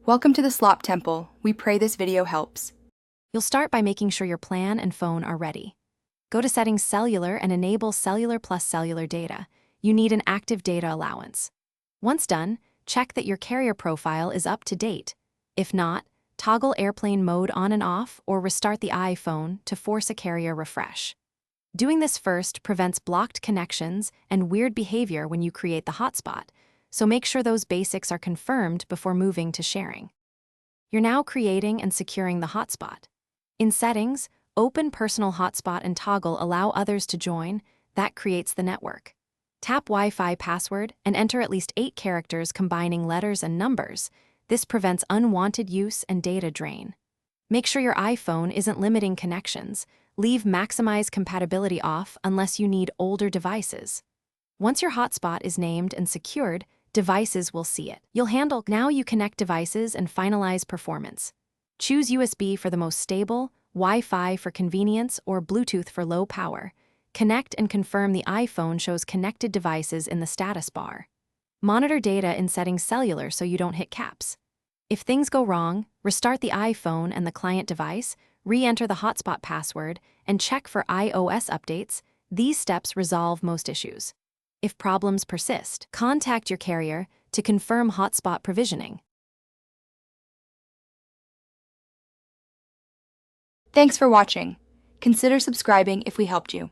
Welcome to the Slop Temple. We pray this video helps. You'll start by making sure your plan and phone are ready. Go to Settings Cellular and enable Cellular plus Cellular Data. You need an active data allowance. Once done, check that your carrier profile is up to date. If not, toggle airplane mode on and off or restart the iPhone to force a carrier refresh. Doing this first prevents blocked connections and weird behavior when you create the hotspot, so make sure those basics are confirmed before moving to sharing. You're now creating and securing the hotspot. In Settings, open Personal Hotspot and toggle Allow Others to Join. That creates the network. Tap Wi-Fi password and enter at least 8 characters combining letters and numbers. This prevents unwanted use and data drain. Make sure your iPhone isn't limiting connections. Leave Maximize Compatibility off unless you need older devices. Once your hotspot is named and secured, devices will see it. Now you connect devices and finalize performance. Choose USB for the most stable, Wi-Fi for convenience, or Bluetooth for low power. Connect and confirm the iPhone shows connected devices in the status bar. Monitor data in Settings Cellular so you don't hit caps. If things go wrong, restart the iPhone and the client device, re-enter the hotspot password, and check for iOS updates. These steps resolve most issues. If problems persist, contact your carrier to confirm hotspot provisioning. Thanks for watching. Consider subscribing if we helped you.